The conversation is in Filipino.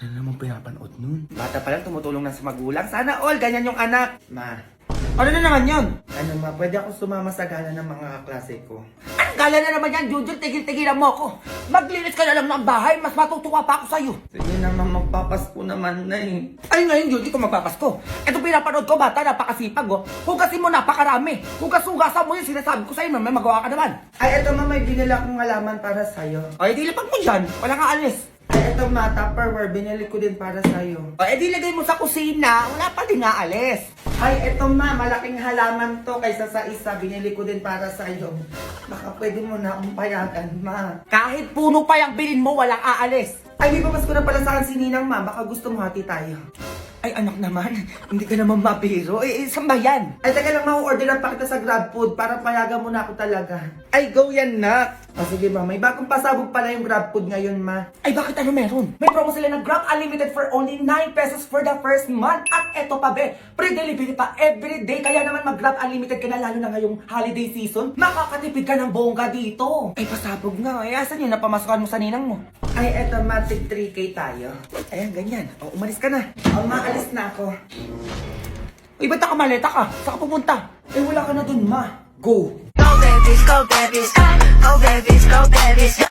Ano namang pinapanood nun? Bata pa lang tumutulong na sa magulang. Sana all, ganyan yung anak. Ma. Ano na naman yun? Ano ma, pwede ako sumama sa gala ng mga kaklase ko. Anong gala na naman yan, Jujun? Tigil-tigilan mo ako. Maglinis ka na lang ng bahay, mas matutuwa pa ako sa'yo. Sige naman, magpapasko naman na eh. Ay ngayon, Jujun, ko magpapasko. Ito pinapanood ko, bata, napakasipag, oh. Hugasin mo, napakarami. Hugas-hugasan mo yung sinasabi ko sa'yo, may magawa ka naman. Ay, eto ma, may binila akong halaman para sa'yo. Ay, di lapag mo dyan. Wala kang alis. Ay, eto ma, Tupperware, binili ko din para sa'yo. Ay, di lagay mo sa kusina. Wala pa din nga alis. Ay, eto ma, malaking halaman to kaysa sa isa, binili ko din para sa'yo. Baka pwede mo na akong payagan, ma. Kahit puno pa yung bilin mo, walang aalis. Ay, may papasko na pala sa akin si Ninang, ma. Baka gusto mo hati tayo. Ay, anak naman. Hindi ka naman mabiro. Saan ba yan? Ay, taga lang, ma-orderan pa kita sa GrabFood para payagan mo na ako talaga. Ay, go yan na. O sige ma, may bagong pasabog pala yung GrabFood ngayon, ma. Ay, bakit ano meron? May promo sila ng Grab Unlimited for only 9 pesos for the first month. At eto pa be, pre-delivery pa everyday. Kaya naman mag-Grab Unlimited ka na, lalo na ngayong holiday season. Makakatipid ka ng bongga dito. Ay, pasabog nga. Ay, asan yun? Napamasukan mo sa ninang mo. Ay, eto ma, tig 3K tayo. Ayan, ganyan. O, umalis ka na. O, maalis na ako. Uy, ba't nakamaleta ka? Saan ka pupunta? Eh, wala ka na dun, ma. Go! Go babies, go babies, go babies, go babies.